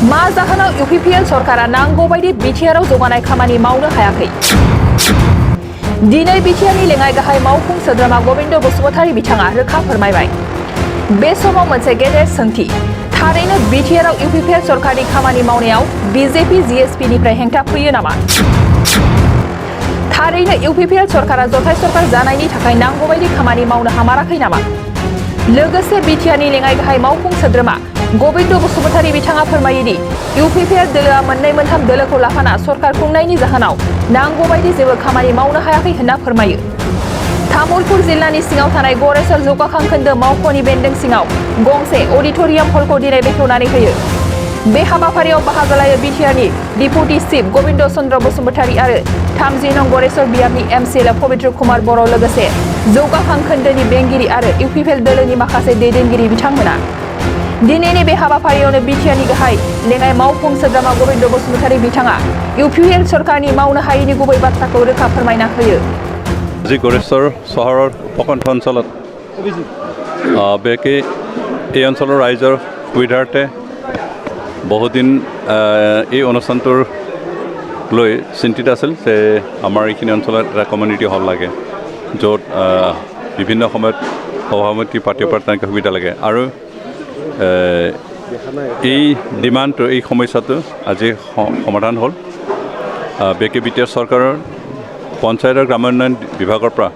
मा जाहोनाव UPPL सरकारा नांगौ बायदि बिटिआरआव जौगानाय खामानि मावनो हायाखै दिनै बिटिआरनि लेङाइ गाहाय मावफुं सोद्रोमा गबिन्द बसुमतारी बिथाङा रोखा फोरमायबाय बे समाव मोनसे गेदेर सोंथि थारैनो बिटिआरआव UPPL सरकारनि खामानि मावनायाव BJP GSP निफ्राय हेंथा फैयो नामा थारैनो UPPL सरकारा जथाय सरकार जानायनि थाखाय नांगौ बायदि खामानि मावनो हामाराखै नामा लोगोसे बिटिआरनि लेङाइ गाहाय मावफुं सोद्रोमा गबिन्द बसुमतारी बिथाङा फोरमायो दि UPPL दोलोआ मोननै मोनथाम दोलोखौ लाफाना सरकार खुंनायनि जाहोनाव नांगौ बायदि जेबो खामानि मावनो हायाखै होनना फोरमायो तामुलपुर जिल्लानि सिङाव थानाय गरेसर जौगाखां खोन्दो मावख'नि बेन्दों सिङाव गंसे अडिटोरियाम हलखौ दिनै बेखेवनानै होयो बे हाबाफारियाव बाहागो लायो बिटिआरनि डिपुटि चिफ गबिन्द चन्द्र बसुमतारी आरो 30 नं गरेसर बियाबनि MCL पबित्र कुमार बर' लोगोसे जौगाखां खोन्दोनि बेंगिरि आरो UPPL दोलोनि माखासे दैदेनगिरि बिथांमोना दिनैनि बे हाबाफारियावनो बिटिआरनि गाहाय लेङाइ मावफुं सोद्रोमा गबिन्द बसुमतारी बिथाङा UPPL सरकारनि मावनो हायैनि गुबै बाथ्राखौ रोखा फोरमायना होयो আজি गरेश्वर চহৰৰ উপকণ্ঠ অঞ্চলত বেকে এই অঞ্চলৰ ৰাইজৰ সুবিধাৰ্থে বহুদিন এই অনুষ্ঠানটোৰ লৈ চিন্তিত আছিল যে আমাৰ এইখিনি অঞ্চলত এটা কমিউনিটি হল লাগে য'ত বিভিন্ন সময়ত সভাপতি পাৰ্টিৰ পৰা তেনেকৈ সুবিধা লাগে আৰু এই ডিমাণ্ডটো এই সমস্যাটো আজি সমাধান হ'ল বেকে বিটিআৰ চৰকাৰৰ পঞ্চায়ত আৰু গ্ৰামোন্নয়ন বিভাগৰ পৰা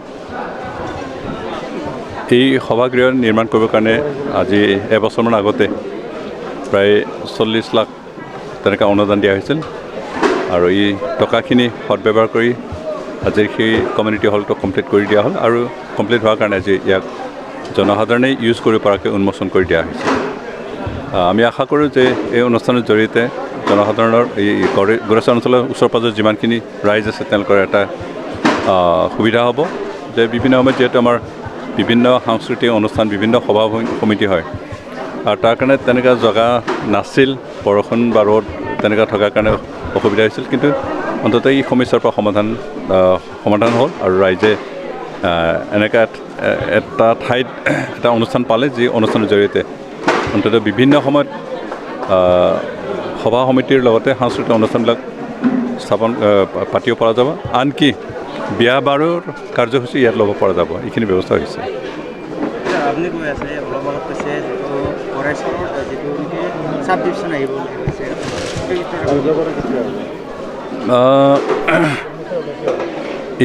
এই সভাগৃহ নিৰ্মাণ কৰিবৰ কাৰণে আজি এবছৰমান আগতে প্ৰায় 40 লাখ তেনেকৈ অনুদান দিয়া হৈছিল আৰু এই টকাখিনি সদব্যৱহাৰ কৰি আজি সেই কমিউনিটি হলটো কমপ্লিট কৰি দিয়া হ'ল আৰু কমপ্লিট হোৱাৰ কাৰণে আজি ইয়াক জনসাধাৰণে ইউজ কৰিব পৰাকৈ উন্মোচন কৰি দিয়া হৈছে আমি আশা কৰোঁ যে এই অনুষ্ঠানৰ জৰিয়তে জনসাধাৰণৰ এই गरेশ্বৰ অঞ্চলৰ ওচৰ পাজৰ যিমানখিনি ৰাইজ আছে তেওঁলোকৰ এটা সুবিধা হ'ব যে বিভিন্ন সময়ত যিহেতু আমাৰ বিভিন্ন সাংস্কৃতিক অনুষ্ঠান বিভিন্ন সভা সমিতি হয় আৰু তাৰ কাৰণে তেনেকুৱা জেগা নাছিল বৰষুণ বা ৰ'দ তেনেকুৱা থকাৰ কাৰণে অসুবিধা হৈছিল কিন্তু অন্ততঃ এই সমস্যাৰ পৰা সমাধান হ'ল আৰু ৰাইজে এনেকুৱা এটা ঠাইত এটা অনুষ্ঠান পালে যি অনুষ্ঠানৰ জৰিয়তে অন্ততঃ বিভিন্ন সময়ত সভা সমিতিৰ লগতে সাংস্কৃতিক অনুষ্ঠানবিলাক পাতিব পৰা যাব আনকি বিয়া বাৰুৰ কাৰ্যসূচী ইয়াত ল'ব পৰা যাব এইখিনি ব্যৱস্থা হৈছে আপুনি কৈ আছে অলপ অলপ কৈছে যিটো गरेश्বৰ যিটো চাব ডিভিশ্যন আহিব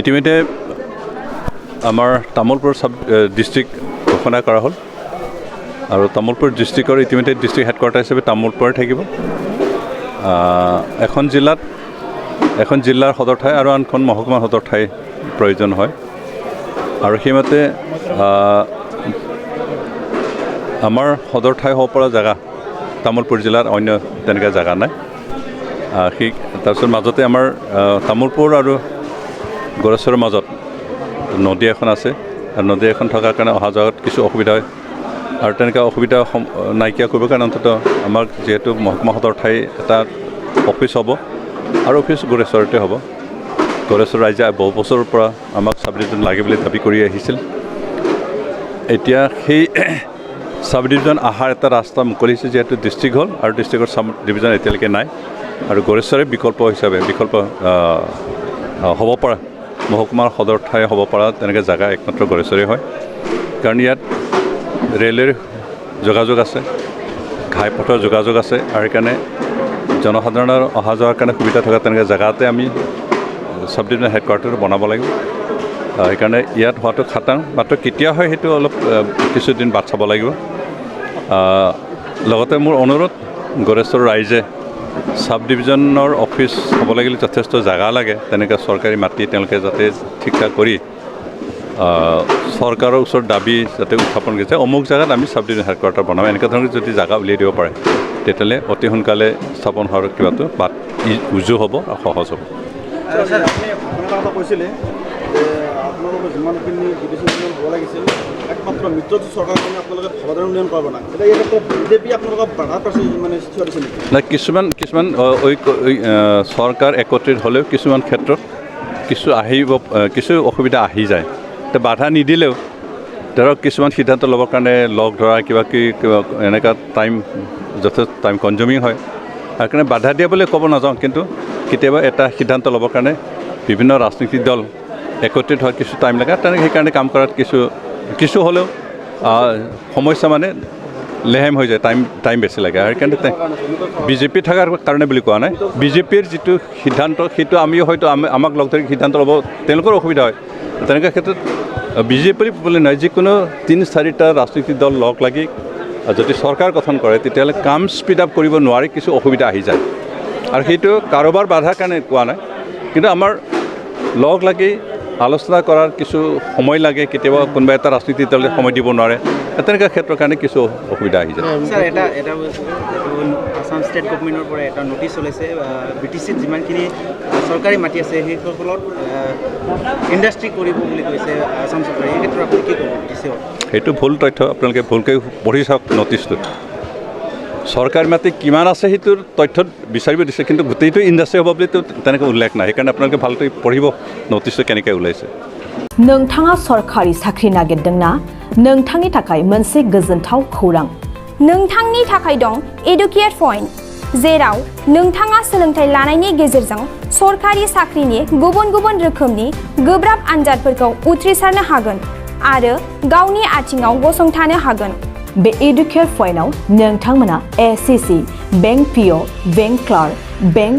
ইতিমধ্যে আমাৰ তামোলপুৰ চাব ডিষ্ট্ৰিক্ট ঘোষণা কৰা হ'ল আৰু তামোলপুৰ ডিষ্ট্ৰিক্টৰ ইতিমধ্যে ডিষ্ট্ৰিক্ট হেডকোৱাৰ্টাৰ হিচাপে তামোলপুৰ থাকিব এখন জিলাৰ সদৰ ঠাই আৰু আনখন মহকুমাৰ সদৰ ঠাই প্ৰয়োজন হয় আৰু সেইমতে আমাৰ সদৰ ঠাই হ'ব পৰা জেগা তামোলপুৰ জিলাৰ অন্য তেনেকুৱা জেগা নাই সেই তাৰপিছত মাজতে আমাৰ তামোলপুৰ আৰু गरेশ্বৰৰ মাজত নদী এখন আছে আৰু নদী এখন থকাৰ কাৰণে অহা যোৱাত কিছু অসুবিধা হয় আৰু তেনেকুৱা অসুবিধা নাইকিয়া কৰিবৰ কাৰণে অন্ততঃ আমাক যিহেতু মহকুমা সদৰ ঠাই এটা অফিচ হ'ব আৰু অফিচ गरेশ্বৰতে হ'ব गरेশ্বৰ ৰাইজে বহু বছৰৰ পৰা আমাক চাব ডিভিজন লাগে বুলি দাবী কৰি আহিছিল এতিয়া সেই চাব ডিভিজন অহাৰ এটা ৰাস্তা মুকলি হৈছে যিহেতু ডিষ্ট্ৰিক্ট হ'ল আৰু ডিষ্ট্ৰিক্টৰ চাব ডিভিজন এতিয়ালৈকে নাই আৰু गरेশ্বৰে বিকল্প হ'ব পৰা মহকুমাৰ সদৰ ঠাই হ'ব পৰা তেনেকৈ জেগা একমাত্ৰ गरेশ্বৰেই হয় কাৰণ ইয়াত ৰেলৰ যোগাযোগ আছে ঘাইপথৰ যোগাযোগ আছে আৰু সেইকাৰণে জনসাধাৰণৰ অহা যোৱাৰ কাৰণে সুবিধা থকা তেনেকৈ জেগাতে আমি চাব ডিভিজন হেডকোৱাৰ্টাৰটো বনাব লাগিব সেইকাৰণে ইয়াত হোৱাটো খাটাং মাত্ৰ কেতিয়া হয় সেইটো অলপ কিছুদিন বাট চাব লাগিব লগতে মোৰ অনুৰোধ गरेশ্বৰ ৰাইজে চাব ডিভিজনৰ অফিচ হ'ব লাগিলে যথেষ্ট জেগা লাগে তেনেকৈ চৰকাৰী মাটি তেওঁলোকে যাতে ঠিক ঠাক কৰি চৰকাৰৰ ওচৰত দাবী যাতে উত্থাপন কৰিছে অমুক জেগাত আমি চাব ডিভিজন হেডকোৱাৰ্টাৰ বনাম এনেকুৱা ধৰণৰ যদি জেগা উলিয়াই দিব পাৰে তেতিয়াহ'লে অতি সোনকালে স্থাপন হোৱাৰ কিবাটো বাট উজু হ'ব আৰু সহজ হ'ব কৈছিলে আপোনালোকৰ যিমানখিনি ডিভিজন হ'ব লাগিছিল একমাত্ৰ মিত্ৰজোঁট চৰকাৰখনে আপোনালোকে সমাধান উন্নয়ন কৰিব না এতিয়া এই ক্ষেত্ৰত বিজেপি আপোনালোকৰ বাধা পাইছে মানে সৃষ্টি কৰিছে নেকি নাই কিছুমান চৰকাৰ একত্ৰিত হ'লেও কিছুমান ক্ষেত্ৰত কিছু অসুবিধা আহি যায় তো বাধা নিদিলেও ধৰক কিছুমান সিদ্ধান্ত ল'বৰ কাৰণে লগ ধৰা কিবা এনেকুৱা যথেষ্ট টাইম কনজিউমিং হয় আৰু কাৰণে বাধা দিয়া বুলি ক'ব নাযাওঁ কিন্তু কেতিয়াবা এটা সিদ্ধান্ত ল'বৰ কাৰণে বিভিন্ন ৰাজনৈতিক দল একত্ৰিত হোৱাৰ কিছু টাইম লাগে তেনেকৈ সেইকাৰণে কাম কৰাত কিছু হ'লেও সমস্যা মানে লেহেম হৈ যায় টাইম বেছি লাগে আৰু সেইকাৰণে বিজেপি থকাৰ কাৰণে বুলি কোৱা নাই বিজেপিৰ যিটো সিদ্ধান্ত সেইটো আমিও হয়তো আমাক লগ ধৰি সিদ্ধান্ত ল'ব তেওঁলোকৰ অসুবিধা হয় তেনেকুৱা ক্ষেত্ৰত বিজেপিৰ বুলি নহয় যিকোনো 3-4টা ৰাজনৈতিক দল লগ লাগি যদি চৰকাৰ গঠন কৰে তেতিয়াহ'লে কাম স্পীড আপ কৰিব নোৱাৰি কিছু অসুবিধা আহি যায় আৰু সেইটো কাৰোবাৰ বাধাৰ কাৰণে কোৱা নাই কিন্তু আমাৰ লগ লাগি আলোচনা কৰাৰ কিছু সময় লাগে কেতিয়াবা কোনোবা এটা ৰাজনৈতিক দলে সময় দিব নোৱাৰে তেনেকুৱা ক্ষেত্ৰৰ কাৰণে কিছু অসুবিধা আহি যায় স্যাৰ এটা আসাম ষ্টেট গভৰ্ণমেণ্টৰ পৰা এটা নটিচ ওলাইছে BTCত যিমানখিনি চৰকাৰী মাটি আছে সেইসকলত ইণ্ডাষ্ট্ৰি কৰিব বুলি কৈছে আসাম চৰকাৰে এই ক্ষেত্ৰত আপুনি কি ক'ব BTCৰ সেইটো ভুল তথ্য আপোনালোকে ভুলকৈ পঢ়ি চাওক নটিচটো চৰকাৰী মাটি কিমান আছে সেইটোৰ তথ্য বিচাৰিব দিছে কিন্তু গোটেইটো ইণ্ডাষ্ট্ৰি হ'ব বুলিতো তেনেকৈ উল্লেখ নাই সেইকাৰণে আপোনালোকে ভালকৈ পঢ়িব নটিচটো কেনেকৈ ওলাইছে नोंथाङा सरखारि साख्रि नागिरदोंना नोंथांनि थाखाय मोनसे गोजोनथाव खौरां नोंथांनि थाखाय दं एडुकेट पॉइंट जेराव नोंथाङा सोलोंथाइ लानायनि गेजेरजों सरखारि साख्रिनि गुबुन गुबुन रोखोमनि गोब्राब आनजादफोरखौ उथ्रिसारनो हागोन आरो गावनि आथिङाव गसंथानो हागोन बे एडुकेट पॉइन्टआव नोंथांमोना SCC bank PO bank clerk bank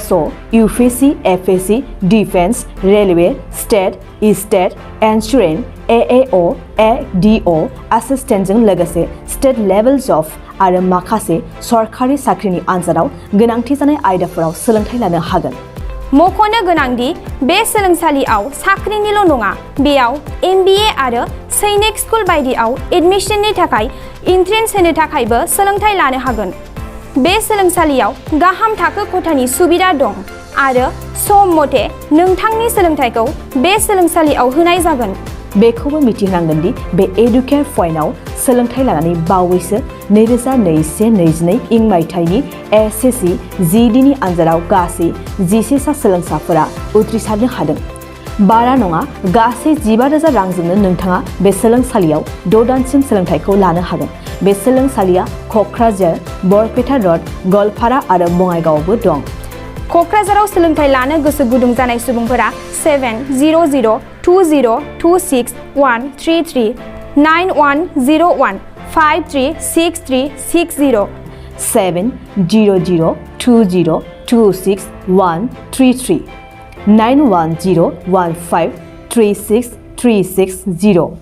SO UPSC FSC defence railway state insurance AAO ADO एसिस्टेन्टजों लोगोसे स्टेट लेभेल जब आरो माखासे सरखारि साख्रिनि आनजादाव गोनांथि जानाय आयदाफोराव सोलोंथाइ लानो हागोन मख'नो गोनांदि बे सोलोंसालियाव साख्रिनिल' नङा बेयाव MBA आरो सैनिक स्कुल बायदियाव एडमिशननि थाखाय एन्ट्रेन्स होनो थाखायबो सोलोंथाइ लानो हागोन बे सोलोंसालियाव गाहाम थाखो खथानि सुबिदा दं आरो सम मथे नोंथांनि सोलोंथाइखौ बे सोलोंसालियाव होनाय जागोन बेखौबो मिथिनांगोन दि बे एडुकेट पॉइन्टआव सोलोंथाइ लानानै बावैसो 2021-22 इं मायथाइनि SSC GDनि आनजादाव गासै 11 सा सोलोंसाफोरा उथ्रिसारनो हादों बारा नङा गासै 15,000 रांजोंनो नोंथाङा बे सोलोंसालियाव 6 दानसिम सोलोंथाइखौ लानो हागोन बे सोलोंसालिया क'क्राझार बरपेटा रड गलपारा आरो बङाइगावआवबो दं क'क्राझाराव सोलोंथाइ लानो गोसो गुदुं जानाय सुबुंफोरा 70020261133 9101 536360 70020261133 9101536360